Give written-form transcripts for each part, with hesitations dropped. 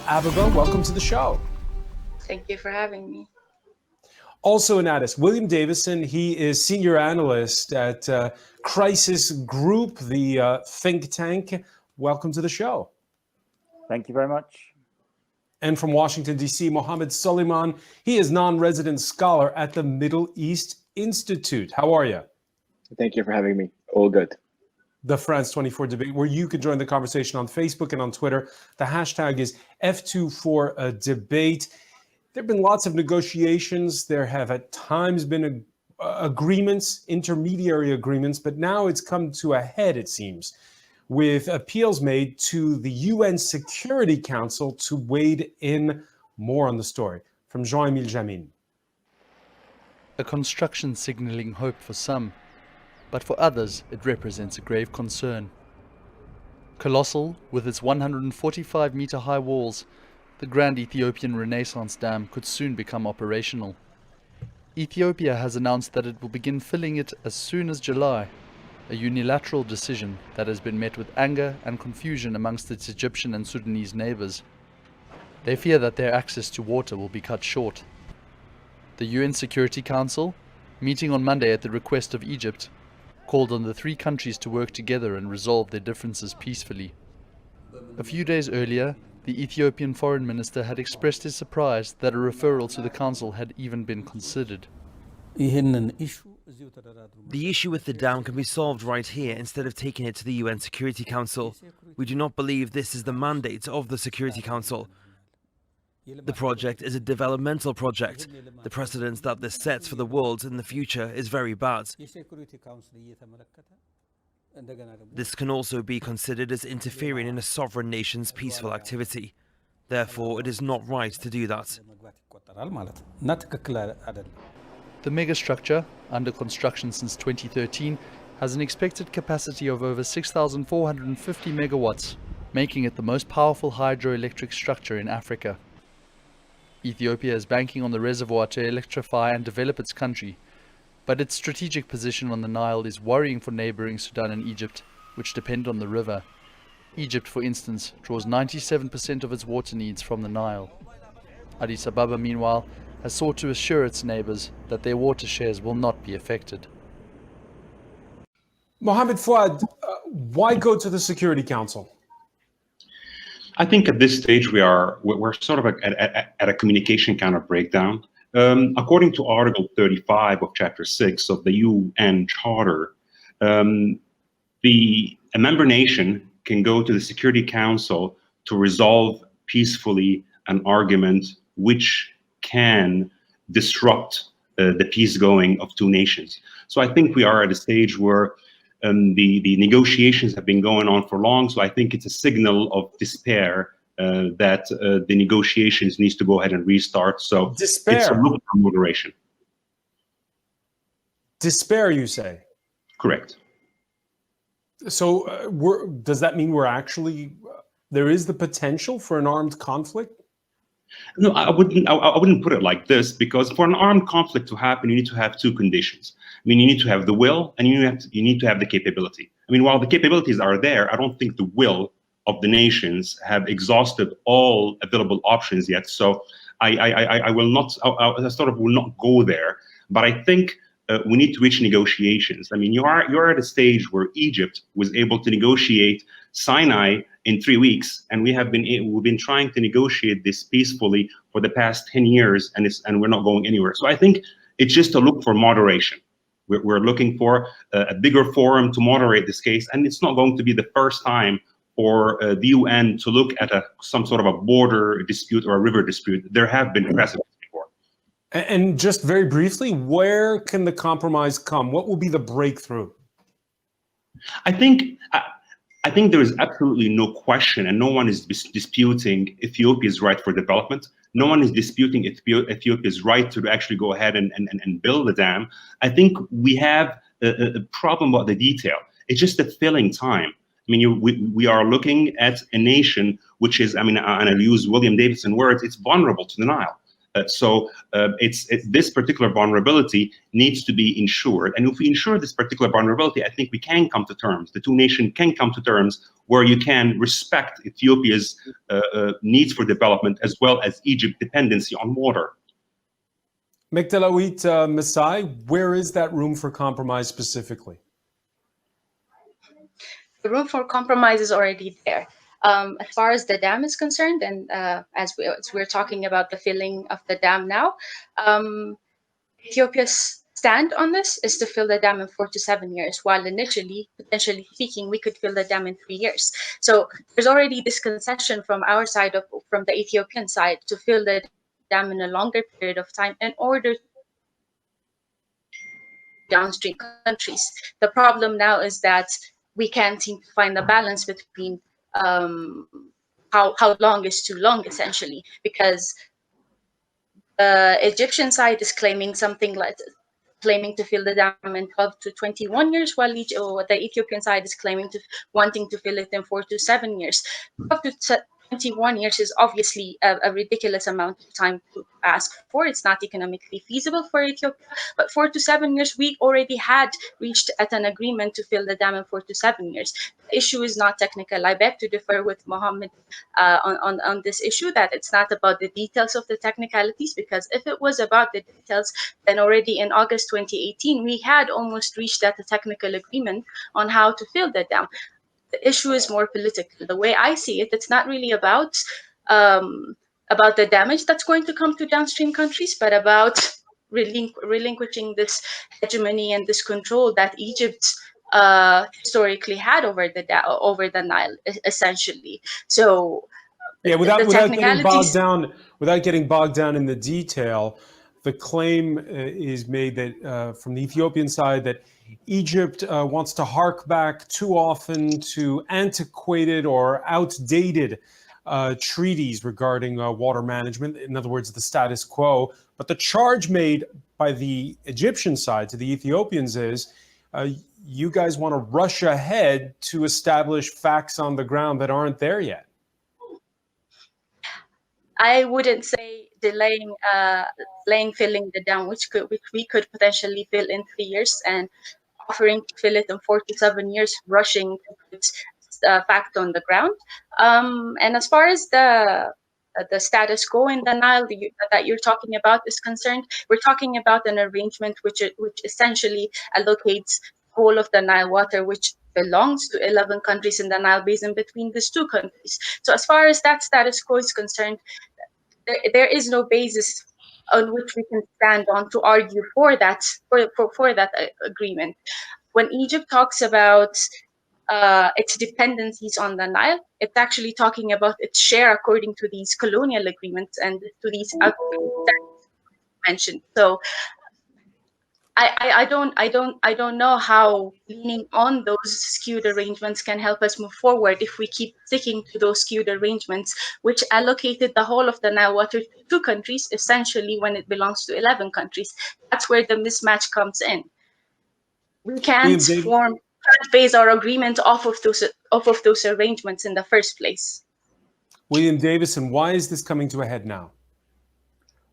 Ababa, welcome to the show. Thank you for having me. Also in Addis, William Davison. He is senior analyst at Crisis Group, the think tank. Welcome to the show. Thank you very much. And from Washington, D.C., Mohammed Suleiman. He is non-resident scholar at the Middle East Institute. How are you? Thank you for having me. All good. The France 24 debate, where you can join the conversation on Facebook and on Twitter. The hashtag is F24debate. There have been lots of negotiations. There have at times been agreements, intermediary agreements, but now it's come to a head, it seems, with appeals made to the UN Security Council to wade in. More on the story from Jean-Emile Jamin. A construction signaling hope for some, but for others it represents a grave concern. Colossal, with its 145-meter high walls, the Grand Ethiopian Renaissance Dam could soon become operational. Ethiopia has announced that it will begin filling it as soon as July, a unilateral decision that has been met with anger and confusion amongst its Egyptian and Sudanese neighbors. They fear that their access to water will be cut short. The UN Security Council, meeting on Monday at the request of Egypt, called on the three countries to work together and resolve their differences peacefully. A few days earlier, the Ethiopian foreign minister had expressed his surprise that a referral to the council had even been considered. The issue with the dam can be solved right here instead of taking it to the UN Security Council. We do not believe this is the mandate of the Security Council. The project is a developmental project. The precedence that this sets for the world in the future is very bad. This can also be considered as interfering in a sovereign nation's peaceful activity. Therefore, it is not right to do that. The megastructure, under construction since 2013, has an expected capacity of over 6,450 megawatts, making it the most powerful hydroelectric structure in Africa. Ethiopia is banking on the reservoir to electrify and develop its country, but its strategic position on the Nile is worrying for neighboring Sudan and Egypt, which depend on the river. Egypt, for instance, draws 97% of its water needs from the Nile. Addis Ababa, meanwhile, has sought to assure its neighbors that their water shares will not be affected. Mohammed Fouad, why go to the Security Council? I think at this stage we're sort of at a communication kind of breakdown. According to Article 35 of Chapter 6 of the UN Charter, a member nation can go to the Security Council to resolve peacefully an argument which can disrupt the peace going of two nations. So I think we are at a stage where the negotiations have been going on for long. So I think it's a signal of despair that the negotiations needs to go ahead and restart. So despair. It's a look for moderation. Despair, you say? Correct. So does that mean we're actually, there is the potential for an armed conflict? No, I wouldn't put it like this, because for an armed conflict to happen, you need to have two conditions. I mean, you need to have the will and you need to have the capability. I mean, while the capabilities are there, I don't think the will of the nations have exhausted all available options yet. So I will not, I sort of will not go there. But I think we need to reach negotiations. I mean, you're at a stage where Egypt was able to negotiate Sinai in 3 weeks, and we've been trying to negotiate this peacefully for the past 10 years, and we're not going anywhere. So I think it's just a look for moderation. We're looking for a bigger forum to moderate this case, and it's not going to be the first time for the UN to look at some sort of a border dispute or a river dispute. There have been precedents before. And just very briefly, where can the compromise come? What will be the breakthrough? I think there is absolutely no question, and no one is disputing Ethiopia's right for development. No one is disputing Ethiopia's right to actually go ahead and build the dam. I think we have a problem about the detail. It's just a filling time. I mean, we are looking at a nation which is, I mean, and I'll use William Davison's words, it's vulnerable to the Nile. This particular vulnerability needs to be ensured. And if we ensure this particular vulnerability, I think we can come to terms. The two nations can come to terms where you can respect Ethiopia's needs for development as well as Egypt's dependency on water. Mekdalawit Masai, where is that room for compromise specifically? The room for compromise is already there. As far as the dam is concerned, and as we're talking about the filling of the dam now, Ethiopia's stand on this is to fill the dam in 4 to 7 years, while initially, potentially speaking, we could fill the dam in 3 years. So there's already this concession from our side, from the Ethiopian side, to fill the dam in a longer period of time in order downstream countries. The problem now is that we can't seem to find the balance between how long is too long, essentially, because the Egyptian side is claiming to fill the dam in 12 to 21 years, while the Ethiopian side is wanting to fill it in 4 to 7 years. 12 to 21 years is obviously a ridiculous amount of time to ask for. It's not economically feasible for Ethiopia, but 4 to 7 years, we already had reached at an agreement to fill the dam in 4 to 7 years. The issue is not technical. I beg to differ with Mohammed on this issue, that it's not about the details of the technicalities, because if it was about the details, then already in August 2018, we had almost reached at a technical agreement on how to fill the dam. The issue is more political. The way I see it, it's not really about the damage that's going to come to downstream countries, but about relinquishing this hegemony and this control that Egypt historically had over the Nile, essentially. So, yeah, without getting bogged down in the detail, the claim is made that from the Ethiopian side that Egypt wants to hark back too often to antiquated or outdated treaties regarding water management. In other words, the status quo. But the charge made by the Egyptian side to the Ethiopians is you guys want to rush ahead to establish facts on the ground that aren't there yet. I wouldn't say delaying filling the dam, which we could potentially fill in 3 years, and offering to fill it in 4 to 7 years, rushing to put fact on the ground. And as far as the status quo in the Nile that you're talking about is concerned, we're talking about an arrangement which essentially allocates all of the Nile water, which belongs to 11 countries in the Nile basin, between these two countries. So as far as that status quo is concerned, there is no basis on which we can stand on to argue for that agreement. When Egypt talks about its dependencies on the Nile, it's actually talking about its share according to these colonial agreements and to these agreements that mentioned. So I don't know how leaning on those skewed arrangements can help us move forward if we keep sticking to those skewed arrangements, which allocated the whole of the Nile water to 2 countries, essentially, when it belongs to 11 countries. That's where the mismatch comes in. We can't base our agreement off of those arrangements in the first place. William Davison, why is this coming to a head now?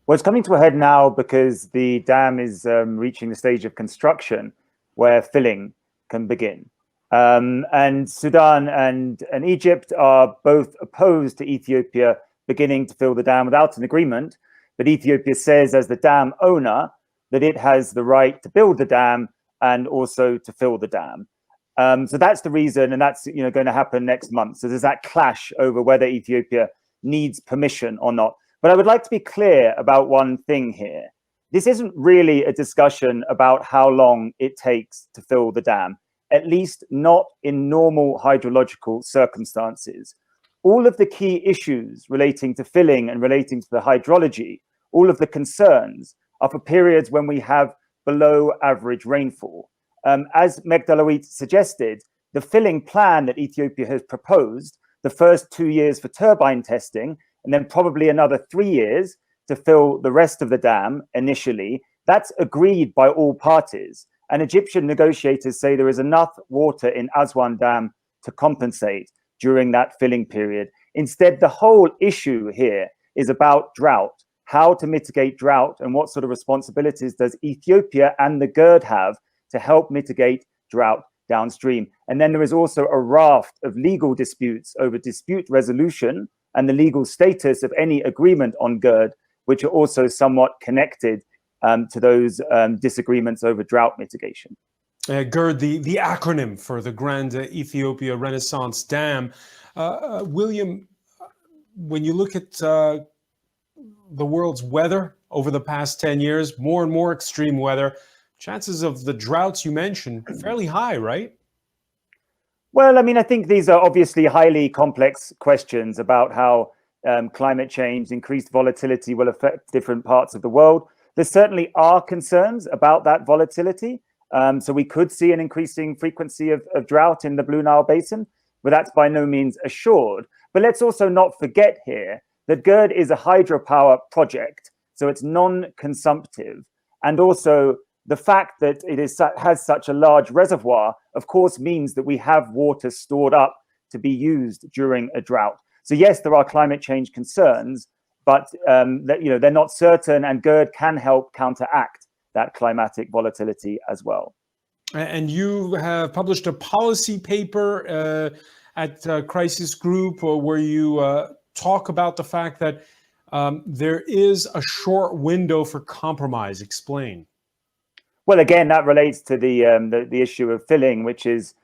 Well, it's coming to a head now because the dam is reaching the stage of construction where filling can begin. And Sudan and Egypt are both opposed to Ethiopia beginning to fill the dam without an agreement. But Ethiopia says, as the dam owner, that it has the right to build the dam and also to fill the dam. So that's the reason, and that's going to happen next month. So there's that clash over whether Ethiopia needs permission or not. But I would like to be clear about one thing here. This isn't really a discussion about how long it takes to fill the dam, at least not in normal hydrological circumstances. All of the key issues relating to filling and relating to the hydrology, all of the concerns are for periods when we have below average rainfall. As Mekdalawit suggested, the filling plan that Ethiopia has proposed, the first 2 years for turbine testing, and then probably another 3 years to fill the rest of the dam initially, that's agreed by all parties. And Egyptian negotiators say there is enough water in Aswan Dam to compensate during that filling period. Instead, the whole issue here is about drought. how to mitigate drought and what sort of responsibilities does Ethiopia and the GERD have to help mitigate drought downstream. And then there is also a raft of legal disputes over dispute resolution and the legal status of any agreement on GERD, which are also somewhat connected to those disagreements over drought mitigation. GERD, the acronym for the Grand Ethiopia Renaissance Dam. William, when you look at the world's weather over the past 10 years, more and more extreme weather, chances of the droughts you mentioned fairly high, right? Well, I mean, I think these are obviously highly complex questions about how climate change, increased volatility will affect different parts of the world. There certainly are concerns about that volatility. So we could see an increasing frequency of drought in the Blue Nile Basin, but that's by no means assured. But let's also not forget here that GERD is a hydropower project, so it's non-consumptive. And also the fact that it has such a large reservoir, of course, means that we have water stored up to be used during a drought. So yes, there are climate change concerns, but they're not certain, and GERD can help counteract that climatic volatility as well. And you have published a policy paper at Crisis Group where you talk about the fact that there is a short window for compromise. Explain. Well, again, that relates to the issue of filling, which is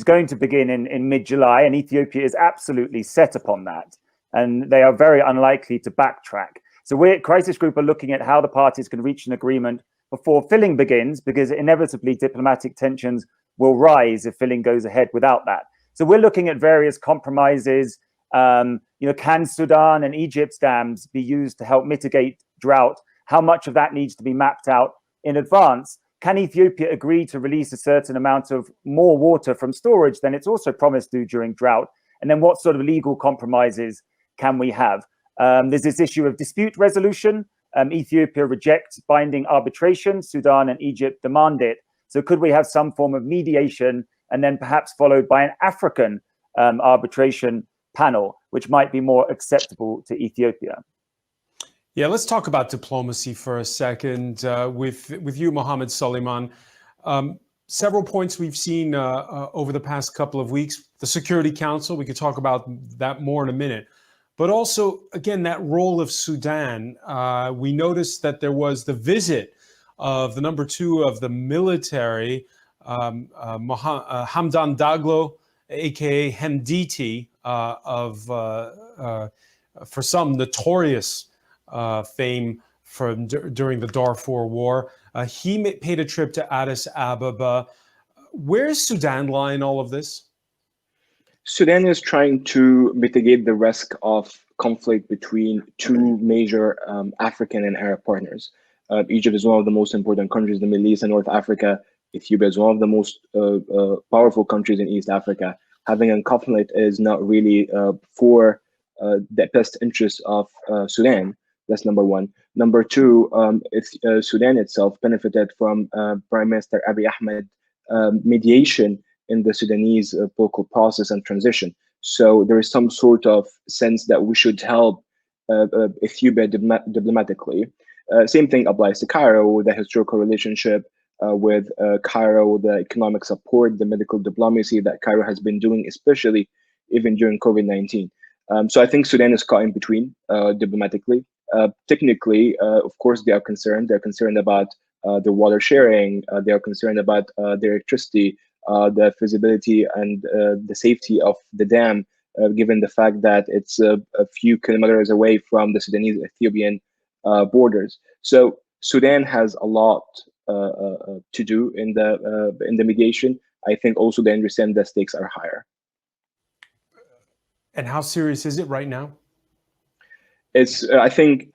going to begin in mid-July, and Ethiopia is absolutely set upon that, and they are very unlikely to backtrack. So we at Crisis Group are looking at how the parties can reach an agreement before filling begins, because inevitably diplomatic tensions will rise if filling goes ahead without that. So we're looking at various compromises. Can Sudan and Egypt's dams be used to help mitigate drought? How much of that needs to be mapped out in advance? Can Ethiopia agree to release a certain amount of more water from storage than it's also promised to during drought? And then what sort of legal compromises can we have? There's this issue of dispute resolution. Ethiopia rejects binding arbitration. Sudan and Egypt demand it. So could we have some form of mediation and then perhaps followed by an African arbitration panel, which might be more acceptable to Ethiopia? Yeah, let's talk about diplomacy for a second with you, Mohammed Suleiman. Several points we've seen over the past couple of weeks. The Security Council, we could talk about that more in a minute. But also, again, that role of Sudan. We noticed that there was the visit of the number 2 of the military, Hamdan Daglo, aka Hemditi, for some notorious fame during the Darfur War. He paid a trip to Addis Ababa. Where's Sudan lie in all of this? Sudan is trying to mitigate the risk of conflict between two major African and Arab partners. Egypt is one of the most important countries in the Middle East and North Africa. Ethiopia is one of the most powerful countries in East Africa. Having a conflict is not really for the best interests of Sudan. That's number one. Number two, Sudan itself benefited from Prime Minister Abiy Ahmed mediation in the Sudanese political process and transition. So there is some sort of sense that we should help Ethiopia diplomatically. Same thing applies to Cairo, the historical relationship with Cairo, the economic support, the medical diplomacy that Cairo has been doing, especially even during COVID-19. So I think Sudan is caught in between diplomatically. Technically, of course, they are concerned. They're concerned about the water sharing. They are concerned about the electricity, the feasibility and the safety of the dam, given the fact that it's a few kilometers away from the Sudanese-Ethiopian borders. So Sudan has a lot to do in the mediation. I think also they understand the stakes are higher. And how serious is it right now? It's I think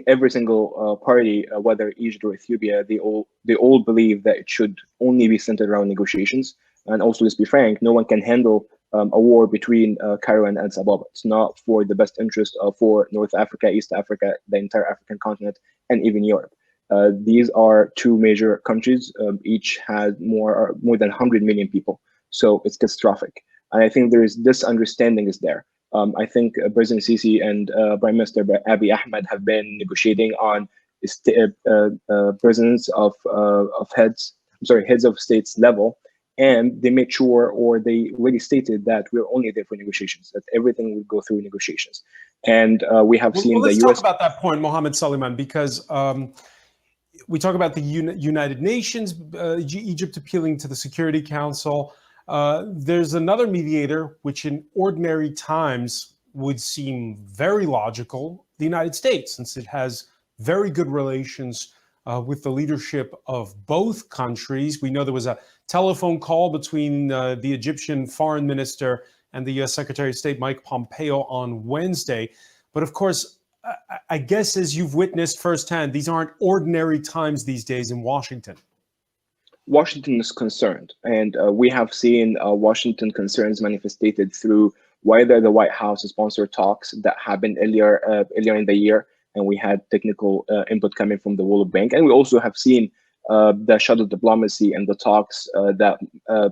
every single party, whether Egypt or Ethiopia, they all believe that it should only be centered around negotiations. And also, let's be frank, no one can handle a war between Cairo and Addis Ababa. It's not for the best interest for North Africa, East Africa, the entire African continent, and even Europe. These are two major countries. Each has more than 100 million people. So it's catastrophic. And I think there is this understanding is there. I think President Sisi and Prime Minister Abiy Ahmed have been negotiating on presidents of heads of states level, and they made sure, or they really stated, that we're only there for negotiations, that everything will go through negotiations. And we have seen let's the US. talk about that point, Mohammed Suleiman, because we talk about the United Nations, Egypt appealing to the Security Council. There's another mediator, which in ordinary times would seem very logical, the United States, since it has very good relations with the leadership of both countries. We know there was a telephone call between the Egyptian foreign minister and the US Secretary of State, Mike Pompeo, on Wednesday. But of course, I guess as you've witnessed firsthand, these aren't ordinary times these days in Washington. Washington is concerned, and we have seen Washington concerns manifested through whether the White House sponsored talks that happened earlier in the year, and we had technical input coming from the World Bank, and we also have seen the shuttle diplomacy and the talks that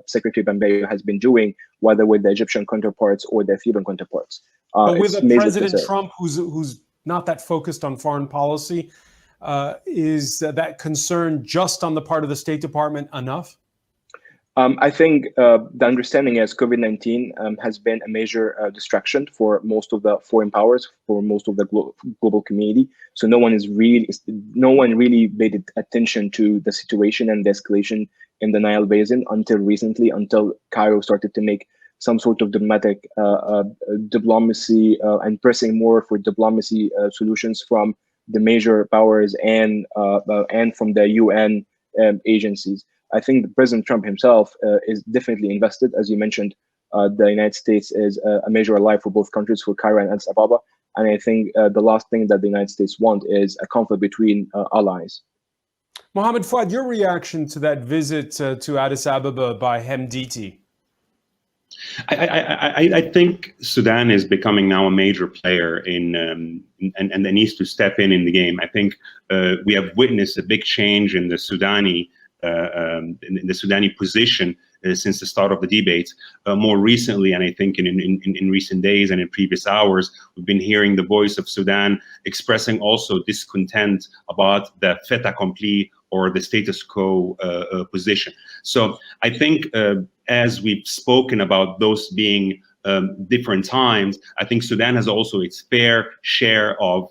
Secretary Pompeo has been doing, whether with the Egyptian counterparts or the Ethiopian counterparts. But with a President Trump who's not that focused on foreign policy, is that concern just on the part of the State Department enough? I think the understanding is COVID-19 has been a major distraction for most of the foreign powers, for most of the global community. So no one really paid attention to the situation and the escalation in the Nile Basin until recently, until Cairo started to make some sort of diplomatic diplomacy and pressing more for diplomacy solutions from the major powers and from the UN agencies. I think President Trump himself is definitely invested. As you mentioned, the United States is a major ally for both countries, for Cairo and Addis Ababa. And I think the last thing that the United States want is a conflict between allies. Mohammed Fuad, your reaction to that visit to Addis Ababa by Hemditi? I think Sudan is becoming now a major player and needs to step in the game. I think we have witnessed a big change in the Sudani position since the start of the debate. More recently, and I think in recent days and in previous hours, we've been hearing the voice of Sudan expressing also discontent about the fait accompli or the status quo position. So I think as we've spoken about those being different times, I think Sudan has also its fair share of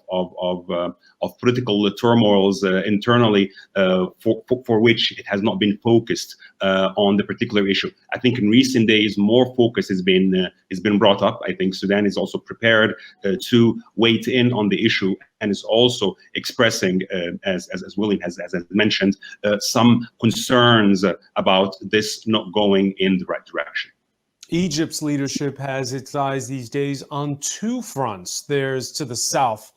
political turmoils internally for which it has not been focused on the particular issue. I think in recent days, more focus has been brought up. I think Sudan is also prepared to weigh in on the issue and is also expressing, as William has mentioned, some concerns about this not going in the right direction. Egypt's leadership has its eyes these days on two fronts. There's to the south,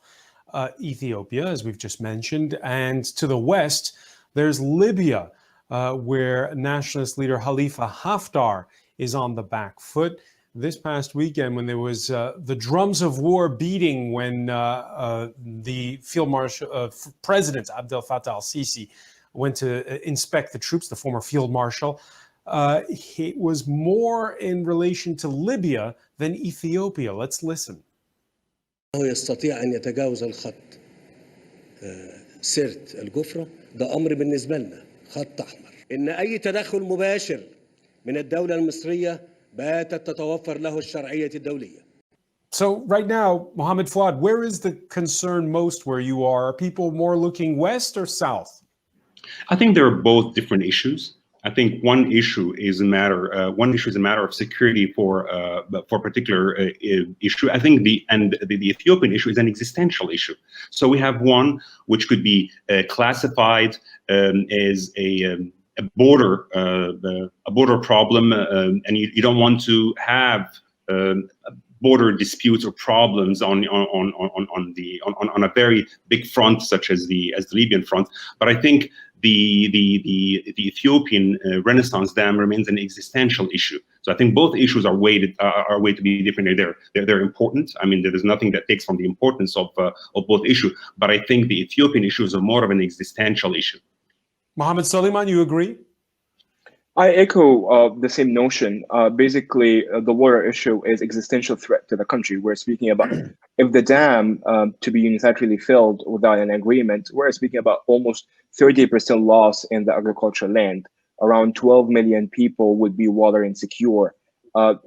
Ethiopia, as we've just mentioned, and to the west, there's Libya, where nationalist leader Khalifa Haftar is on the back foot. This past weekend, when there was the drums of war beating when the Field Marshal, President Abdel Fattah al-Sisi went to inspect the troops, the former Field Marshal, it was more in relation to Libya than Ethiopia. Let's listen. يستطيع أن يتجاوز الخط سرت الجفرة ده أمر بالنسبة لنا خط أحمر إن أي تدخل مباشر من الدولة المصرية باتت تتوفر له الشرعية الدولية. So right now, Mohammed Fuad, where is the concern most where you are? Are people more looking west or south? I think there are both different issues. I think one issue is a matter of security for a particular issue. I think the Ethiopian issue is an existential issue. So we have one which could be classified as a border problem, and you don't want to have border disputes or problems on a very big front such as the Libyan front. But I think the Ethiopian Renaissance Dam remains an existential issue. So I think both issues are weighted to be different. They're important. I mean, there is nothing that takes from the importance of both issues. But I think the Ethiopian issues are more of an existential issue. Mohammed Suleiman, you agree? I echo the same notion. Basically, the water issue is existential threat to the country. We're speaking about if the dam to be unilaterally filled without an agreement, we're speaking about almost 30% loss in the agricultural land. Around 12 million people would be water insecure.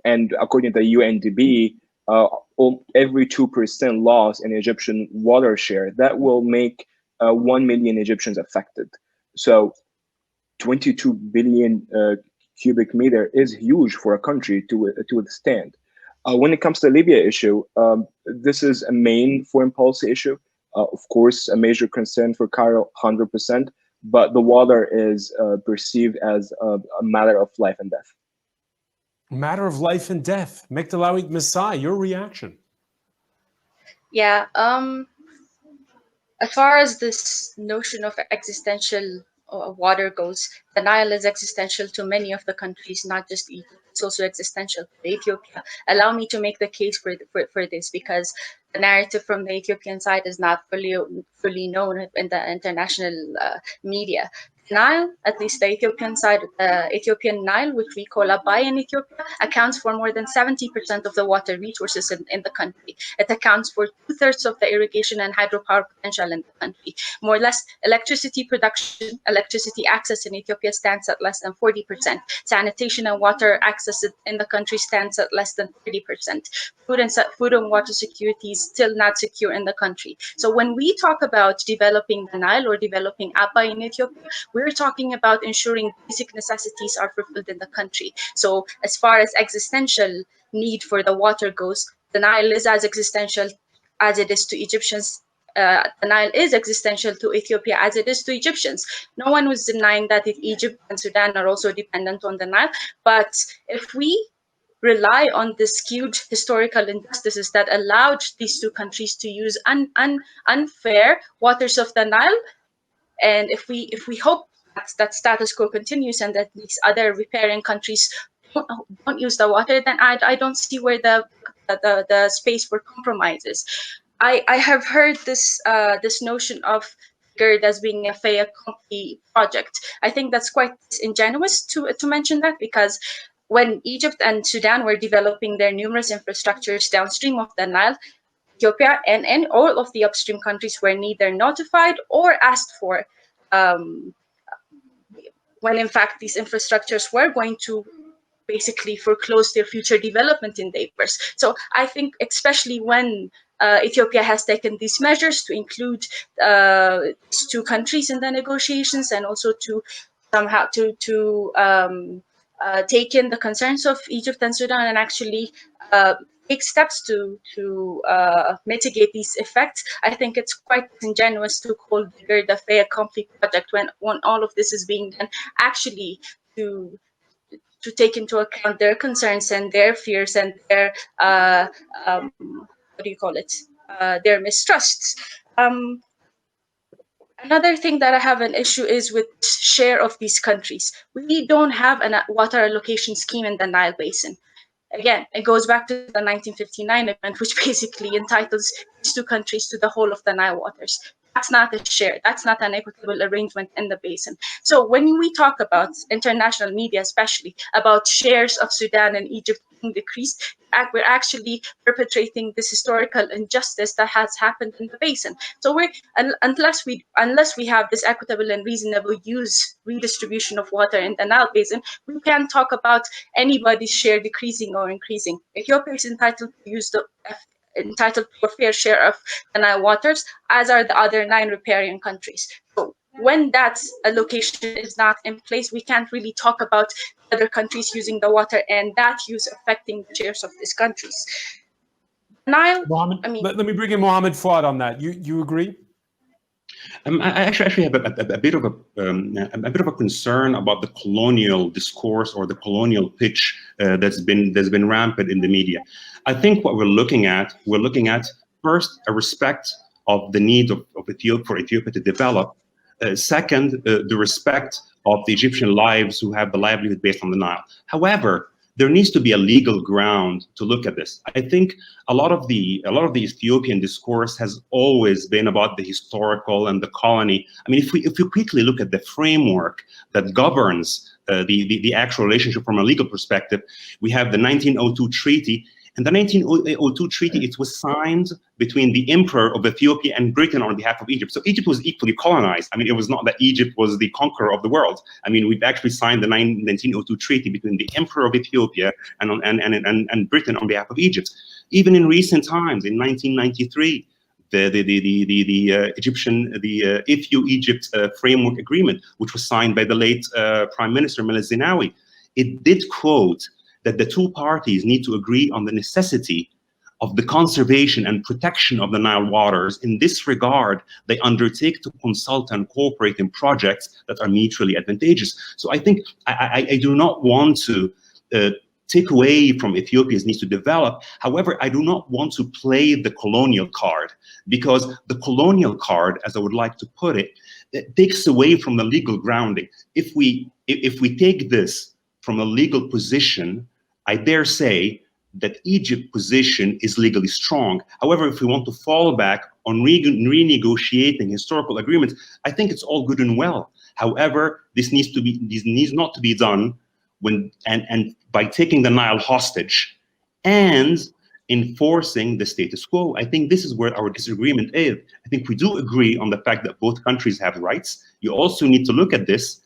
And according to the UNDP, every 2% loss in Egyptian water share, that will make 1 million Egyptians affected. So 22 billion cubic meter is huge for a country to withstand. When it comes to the Libya issue, this is a main foreign policy issue. Of course, a major concern for Cairo, 100%, but the water is perceived as a matter of life and death. Matter of life and death. Mekdalawit Masai, your reaction? Yeah. As far as this notion of existential water goes, the Nile is existential to many of the countries, not just Egypt. It's also existential to Ethiopia. Allow me to make the case for this, because the narrative from the Ethiopian side is not fully known in the international media. Nile, at least the Ethiopian side, Ethiopian Nile, which we call Abai in Ethiopia, accounts for more than 70% of the water resources in the country. It accounts for 2/3 of the irrigation and hydropower potential in the country. More or less, electricity production, electricity access in Ethiopia stands at less than 40%. Sanitation and water access in the country stands at less than 30%. Food and water security is still not secure in the country. So when we talk about developing the Nile or developing Abai in Ethiopia, we're talking about ensuring basic necessities are fulfilled in the country. So as far as existential need for the water goes, the Nile is as existential as it is to Egyptians. The Nile is existential to Ethiopia as it is to Egyptians. No one was denying that if Egypt and Sudan are also dependent on the Nile. But if we rely on the skewed historical injustices that allowed these two countries to use unfair waters of the Nile, and if we hope that status quo continues and that these other riparian countries don't use the water, then I don't see where the space for compromise is. I have heard this notion of GERD as being a fait accompli project. I think that's quite ingenuous to mention that, because when Egypt and Sudan were developing their numerous infrastructures downstream of the Nile, Ethiopia and all of the upstream countries were neither notified or asked for when in fact these infrastructures were going to basically foreclose their future development endeavors. So I think especially when Ethiopia has taken these measures to include these two countries in the negotiations, and also to somehow to take in the concerns of Egypt and Sudan and actually take steps to mitigate these effects, I think it's quite disingenuous to call the fait accompli project when all of this is being done actually to take into account their concerns and their fears and their what do you call it? Their mistrusts. Another thing that I have an issue is with share of these countries. We don't have a water allocation scheme in the Nile Basin. Again, it goes back to the 1959 event, which basically entitles these two countries to the whole of the Nile waters. That's not a share. That's not an equitable arrangement in the basin. So when we talk about international media, especially about shares of Sudan and Egypt being decreased, we're actually perpetrating this historical injustice that has happened in the basin. So unless we have this equitable and reasonable use redistribution of water in the Nile basin, we can't talk about anybody's share decreasing or increasing. Ethiopia is entitled to a fair share of the Nile waters, as are the other 9 riparian countries. So when that allocation is not in place, we can't really talk about other countries using the water and that use affecting the shares of these countries. Nile, let me bring in Mohammed Fuad on that. You agree? I actually have a bit of a concern about the colonial discourse or the colonial pitch that's been rampant in the media. I think what we're looking at first a respect of the need of Ethiopia for Ethiopia to develop. Second, the respect of the Egyptian lives who have the livelihood based on the Nile. However, there needs to be a legal ground to look at this. I think a lot of the Ethiopian discourse has always been about the historical and the colony. I mean, if we quickly look at the framework that governs the actual relationship from a legal perspective, we have the 1902 treaty. And the 1902 treaty, it was signed between the Emperor of Ethiopia and Britain on behalf of Egypt. So Egypt was equally colonized. I mean, it was not that Egypt was the conqueror of the world. I mean, we've actually signed the 1902 treaty between the Emperor of Ethiopia and Britain on behalf of Egypt. Even in recent times, in 1993, the Ethiopia-Egypt framework agreement, which was signed by the late Prime Minister Meles Zenawi, it did quote that the two parties need to agree on the necessity of the conservation and protection of the Nile waters. In this regard, they undertake to consult and cooperate in projects that are mutually advantageous. So I think I do not want to take away from Ethiopia's need to develop. However, I do not want to play the colonial card, because the colonial card, as I would like to put it, takes away from the legal grounding. If we take this from a legal position, I dare say that Egypt's position is legally strong. However, if we want to fall back on renegotiating historical agreements, I think it's all good and well. However, this needs not to be done and by taking the Nile hostage and enforcing the status quo. I think this is where our disagreement is. I think we do agree on the fact that both countries have rights. You also need to look at this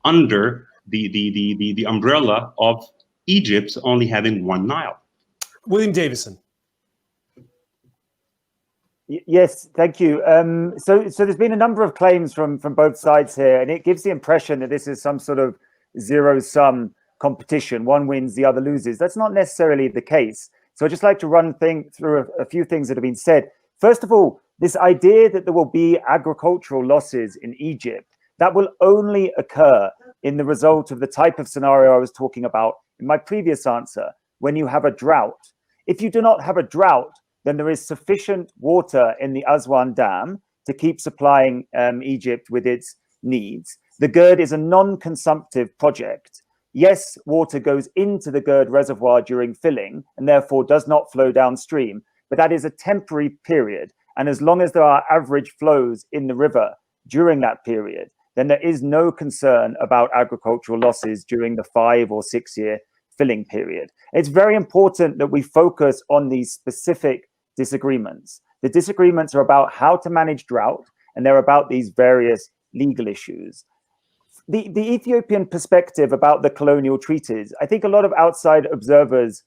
under the umbrella of Egypt only having one Nile. William Davison. Yes, thank you. So there's been a number of claims from both sides here, and it gives the impression that this is some sort of zero-sum competition. One wins, the other loses. That's not necessarily the case. So I'd just like to run through a few things that have been said. First of all, this idea that there will be agricultural losses in Egypt, that will only occur in the result of the type of scenario I was talking about in my previous answer, when you have a drought. If you do not have a drought, then there is sufficient water in the Aswan Dam to keep supplying Egypt with its needs. The GERD is a non-consumptive project. Yes, water goes into the GERD reservoir during filling and therefore does not flow downstream, but that is a temporary period. And as long as there are average flows in the river during that period, then there is no concern about agricultural losses during the 5 or 6 year filling period. It's very important that we focus on these specific disagreements. The disagreements are about how to manage drought, and they're about these various legal issues. The Ethiopian perspective about the colonial treaties, I think a lot of outside observers,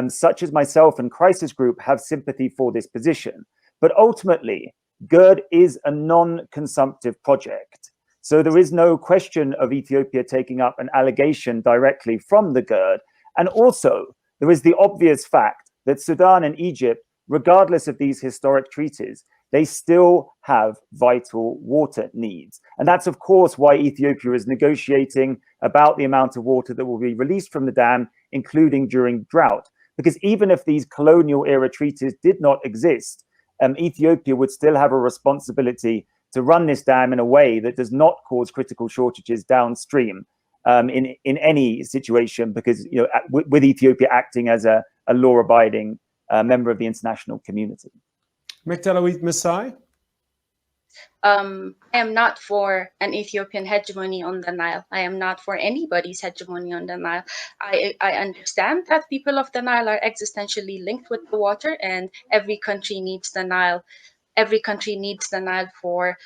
such as myself and Crisis Group, have sympathy for this position. But ultimately, GERD is a non-consumptive project. So there is no question of Ethiopia taking up an allegation directly from the GERD. And also, there is the obvious fact that Sudan and Egypt, regardless of these historic treaties, they still have vital water needs. And that's, of course, why Ethiopia is negotiating about the amount of water that will be released from the dam, including during drought. Because even if these colonial era treaties did not exist, Ethiopia would still have a responsibility to run this dam in a way that does not cause critical shortages downstream in any situation, because with Ethiopia acting as a law-abiding member of the international community. Mekdalawit Masai? I am not for an Ethiopian hegemony on the Nile. I am not for anybody's hegemony on the Nile. I understand that people of the Nile are existentially linked with the water, and every country needs the Nile. Every country needs the Nile for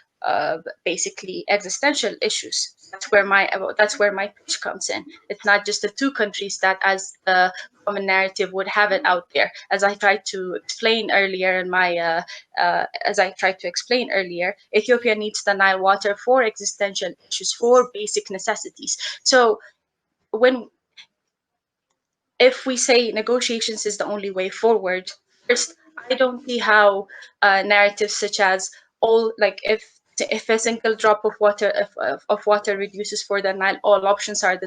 basically existential issues. That's where my pitch comes in. It's not just the two countries that, as the common narrative would have it out there. As I tried to explain earlier in my Ethiopia needs the Nile water for existential issues, for basic necessities. So if we say negotiations is the only way forward, first, I don't see how narratives such as if a single drop of water reduces for the Nile, all options are on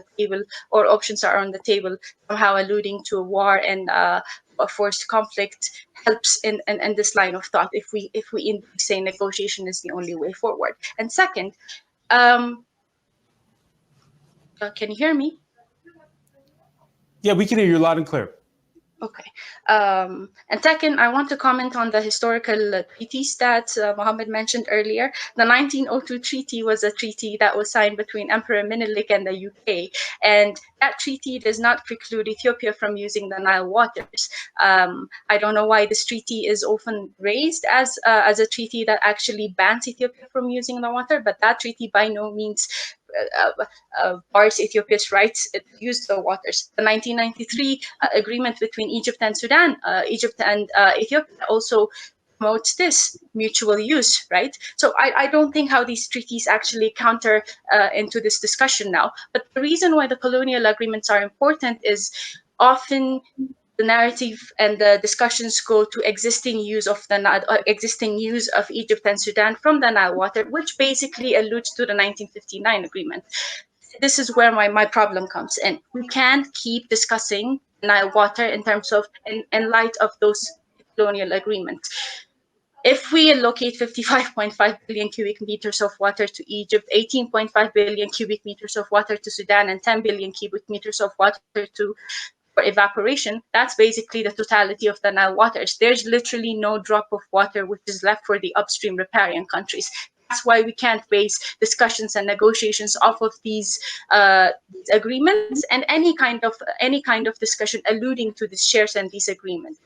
the table, somehow alluding to a war and a forced conflict helps in this line of thought. If we say negotiation is the only way forward. And second, can you hear me? Yeah, we can hear you loud and clear. Okay. And second, I want to comment on the historical treaties that Mohammed mentioned earlier. The 1902 treaty was a treaty that was signed between Emperor Menelik and the UK. And that treaty does not preclude Ethiopia from using the Nile waters. I don't know why this treaty is often raised as a treaty that actually bans Ethiopia from using the water, but that treaty by no means bars Ethiopia's rights to use the waters. The 1993 agreement between Egypt and Sudan, Egypt and Ethiopia also promotes this mutual use, right? So I don't think how these treaties actually counter into this discussion now. But the reason why the colonial agreements are important is often the narrative and the discussions go to existing use of Egypt and Sudan from the Nile water, which basically alludes to the 1959 agreement. This is where my problem comes in. We can't keep discussing Nile water in terms of in light of those colonial agreements. If we allocate 55.5 billion cubic meters of water to Egypt, 18.5 billion cubic meters of water to Sudan, and 10 billion cubic meters of water for evaporation, that's basically the totality of the Nile waters. There's literally no drop of water which is left for the upstream riparian countries. That's why we can't base discussions and negotiations off of these agreements and any kind of discussion alluding to these shares and these agreements.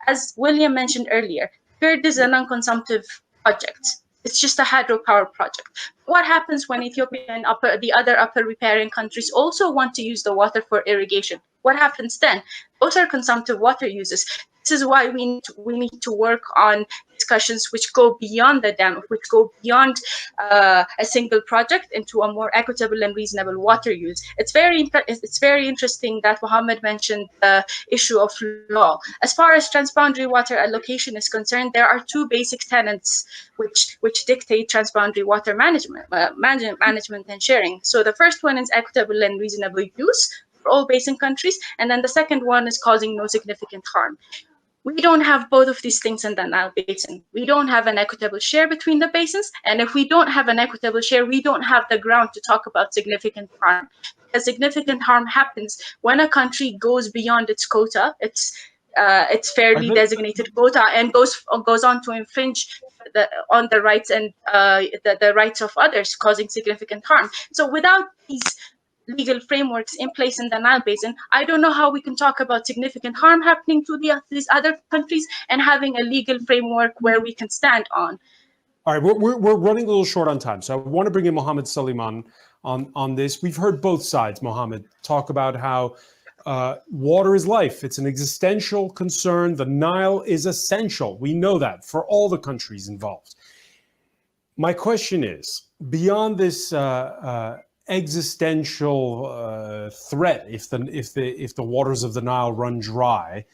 As William mentioned earlier, third is a non-consumptive project. It's just a hydropower project. What happens when Ethiopia and the other upper riparian countries also want to use the water for irrigation? What happens then? Those are consumptive water uses. This is why we need to work on discussions which go beyond the dam, which go beyond a single project into a more equitable and reasonable water use. It's very interesting that Mohammed mentioned the issue of law. As far as transboundary water allocation is concerned, there are two basic tenets which dictate transboundary water management and sharing. So the first one is equitable and reasonable use for all basin countries, and then the second one is causing no significant harm. We don't have both of these things in the Nile Basin. We don't have an equitable share between the basins, and if we don't have an equitable share, we don't have the ground to talk about significant harm. Because significant harm happens when a country goes beyond its quota, its fairly designated quota, and goes on to infringe on the rights and the rights of others, causing significant harm. So without these legal frameworks in place in the Nile Basin, I don't know how we can talk about significant harm happening to these other countries and having a legal framework where we can stand on. All right, we're running a little short on time, so I want to bring in Mohammed Suleiman on this. We've heard both sides, Mohammed, talk about how water is life. It's an existential concern. The Nile is essential. We know that for all the countries involved. My question is, beyond this existential threat, if the waters of the Nile run dry,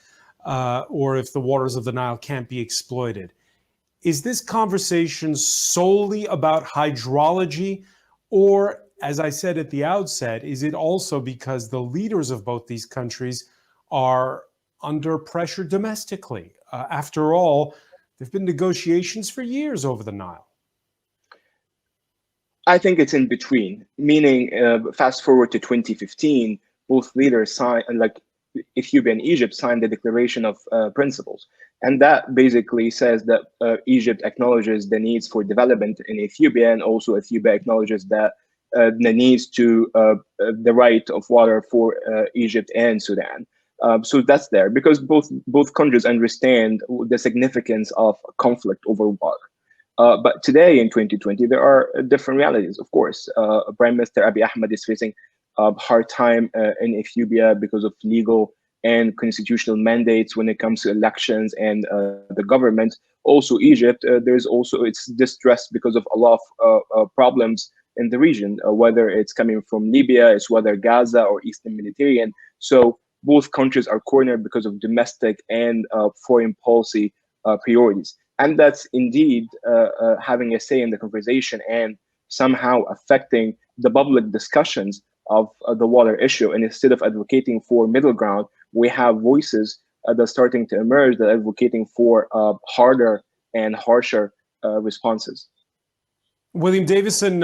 or if the waters of the Nile can't be exploited, is this conversation solely about hydrology, or, as I said at the outset, is it also because the leaders of both these countries are under pressure domestically? After all, there have been negotiations for years over the Nile. I think it's in between, meaning fast forward to 2015, both leaders signed, like Ethiopia and Egypt signed the Declaration of Principles. And that basically says that Egypt acknowledges the needs for development in Ethiopia, and also Ethiopia acknowledges that the needs to the right of water for Egypt and Sudan. So that's there because both countries understand the significance of conflict over water. But today in 2020, there are different realities, of course. Prime Minister Abiy Ahmed is facing a hard time in Ethiopia because of legal and constitutional mandates when it comes to elections and the government. Also, Egypt, it's distressed because of a lot of problems in the region, whether it's coming from Libya, it's whether Gaza or Eastern Mediterranean. So both countries are cornered because of domestic and foreign policy priorities. And that's indeed having a say in the conversation and somehow affecting the public discussions of the water issue. And instead of advocating for middle ground, we have voices that are starting to emerge that are advocating for harder and harsher responses. William Davison,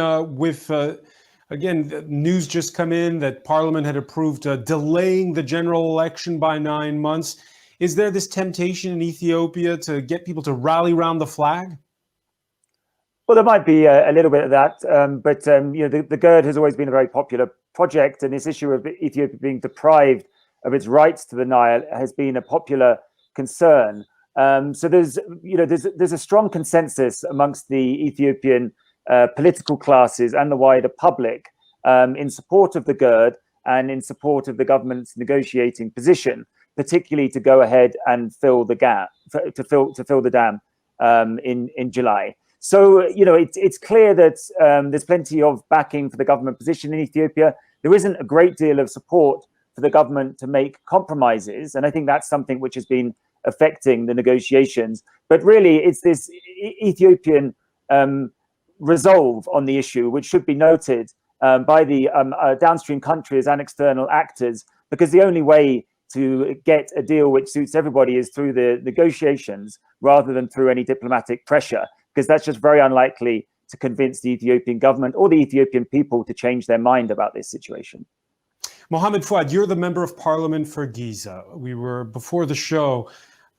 again, news just come in that Parliament had approved delaying the general election by 9 months. Is there this temptation in Ethiopia to get people to rally around the flag? Well, there might be a little bit of that, but the GERD has always been a very popular project, and this issue of Ethiopia being deprived of its rights to the Nile has been a popular concern. So there's a strong consensus amongst the Ethiopian political classes and the wider public in support of the GERD and in support of the government's negotiating position, particularly to go ahead and fill the gap, to fill the dam in July. So, it's clear that there's plenty of backing for the government position in Ethiopia. There isn't a great deal of support for the government to make compromises. And I think that's something which has been affecting the negotiations. But really, it's this Ethiopian resolve on the issue, which should be noted by the downstream countries and external actors, because the only way to get a deal which suits everybody is through the negotiations rather than through any diplomatic pressure, because that's just very unlikely to convince the Ethiopian government or the Ethiopian people to change their mind about this situation. Mohammed Fouad, you're the member of parliament for Giza. We were, before the show,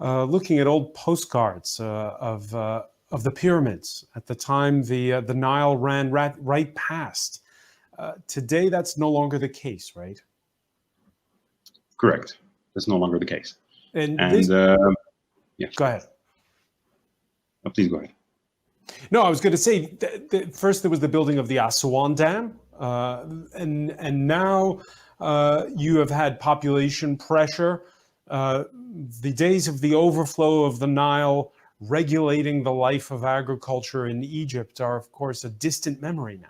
looking at old postcards of the pyramids. At the time, the Nile ran right past. Today, that's no longer the case, right? Correct. That's no longer the case. And yeah. Go ahead. Oh, please go ahead. No, I was going to say, first there was the building of the Aswan Dam, and now you have had population pressure. The days of the overflow of the Nile regulating the life of agriculture in Egypt are, of course, a distant memory now.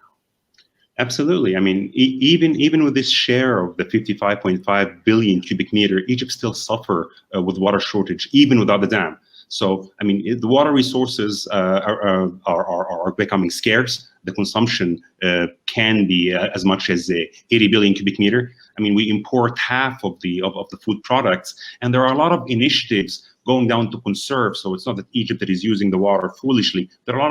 Absolutely. I mean, even with this share of the 55.5 billion cubic meter, Egypt still suffer with water shortage, even without the dam. So, I mean, the water resources are becoming scarce. The consumption can be as much as 80 billion cubic meter. I mean, we import half of the food products, and there are a lot of initiatives going down to conserve. So it's not that Egypt that is using the water foolishly. There are a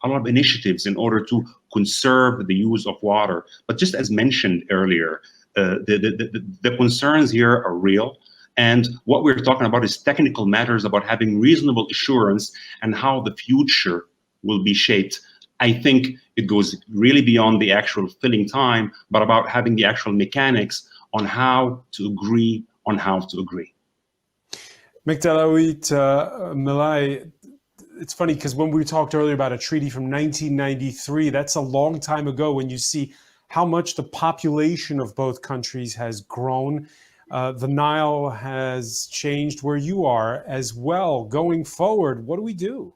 lot of initiatives in order to conserve the use of water. But just as mentioned earlier, the concerns here are real. And what we're talking about is technical matters about having reasonable assurance and how the future will be shaped. I think it goes really beyond the actual filling time, but about having the actual mechanics on how to agree on how to agree. Mektalawit Milai, it's funny because when we talked earlier about a treaty from 1993, that's a long time ago when you see how much the population of both countries has grown. The Nile has changed where you are as well. Going forward, what do we do?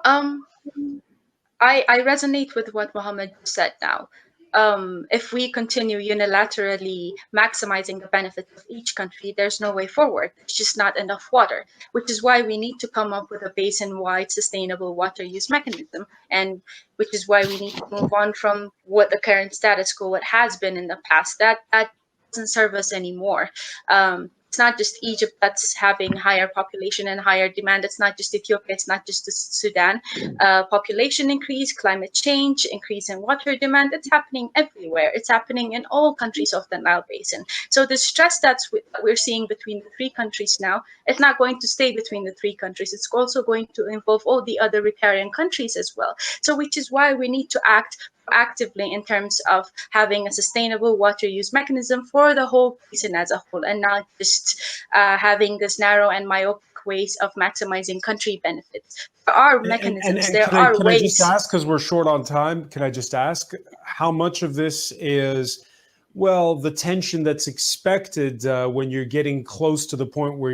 I resonate with what Mohammed said now. If we continue unilaterally maximizing the benefits of each country, there's no way forward. There's just not enough water, which is why we need to come up with a basin-wide sustainable water use mechanism, and which is why we need to move on from what the current status quo, what has been in the past. That doesn't serve us anymore. It's not just Egypt that's having higher population and higher demand. It's not just Ethiopia. It's not just Sudan. Population increase, climate change, increase in water demand. It's happening everywhere. It's happening in all countries of the Nile Basin. So the stress that we're seeing between the three countries now, it's not going to stay between the three countries. It's also going to involve all the other riparian countries as well. So which is why we need to act actively in terms of having a sustainable water use mechanism for the whole basin as a whole, and not just having this narrow and myopic ways of maximizing country benefits. There are mechanisms, there are ways. Can I just ask, because we're short on time, can I just ask how much of this is, well, the tension that's expected when you're getting close to the point where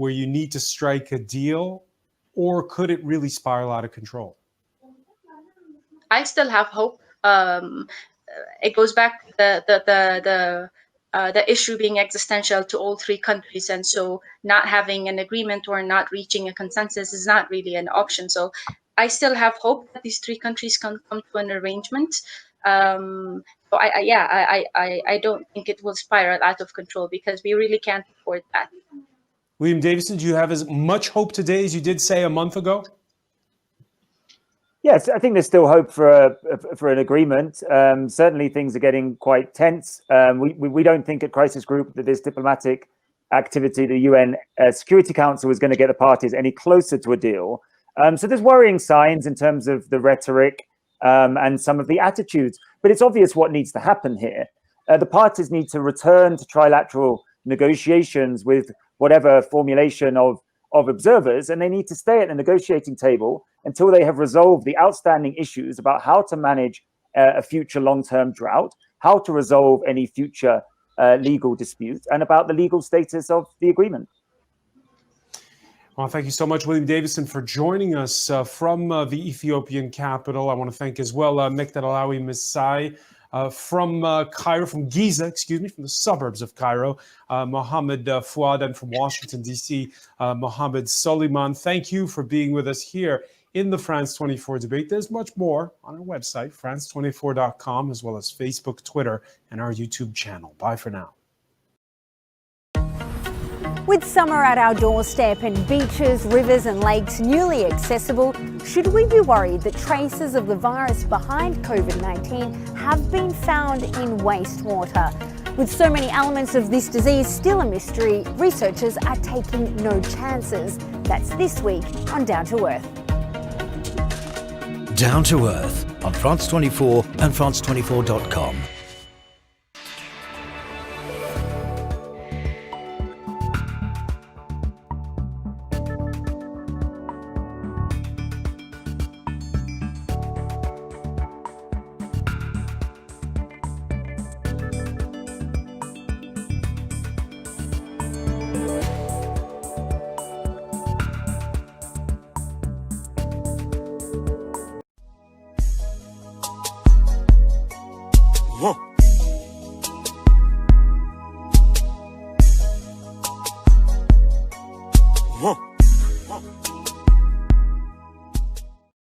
you need to strike a deal, or could it really spiral out of control? I still have hope. It goes back to the issue being existential to all three countries, and so not having an agreement or not reaching a consensus is not really an option. So I still have hope that these three countries can come to an arrangement. So I don't think it will spiral out of control, because we really can't afford that. William Davison, do you have as much hope today as you did say a month ago? Yes, I think there's still hope for an agreement. Certainly, things are getting quite tense. We don't think at Crisis Group that this diplomatic activity, the UN Security Council, is going to get the parties any closer to a deal. So there's worrying signs in terms of the rhetoric and some of the attitudes. But it's obvious what needs to happen here. The parties need to return to trilateral negotiations with whatever formulation of observers, and they need to stay at the negotiating table until they have resolved the outstanding issues about how to manage a future long-term drought, how to resolve any future legal dispute, and about the legal status of the agreement. Well, thank you so much, William Davison, for joining us from the Ethiopian capital. I want to thank as well Mekdad Alawi Masai from Cairo, from Giza, from the suburbs of Cairo, Mohammed Fouad, and from Washington, D.C., Mohammed Soliman. Thank you for being with us here in the France 24 debate. There's much more on our website, france24.com, as well as Facebook, Twitter, and our YouTube channel. Bye for now. With summer at our doorstep and beaches, rivers and lakes newly accessible, should we be worried that traces of the virus behind COVID-19 have been found in wastewater? With so many elements of this disease still a mystery, researchers are taking no chances. That's this week on Down to Earth. Down to Earth on France 24 and France24.com. Huh.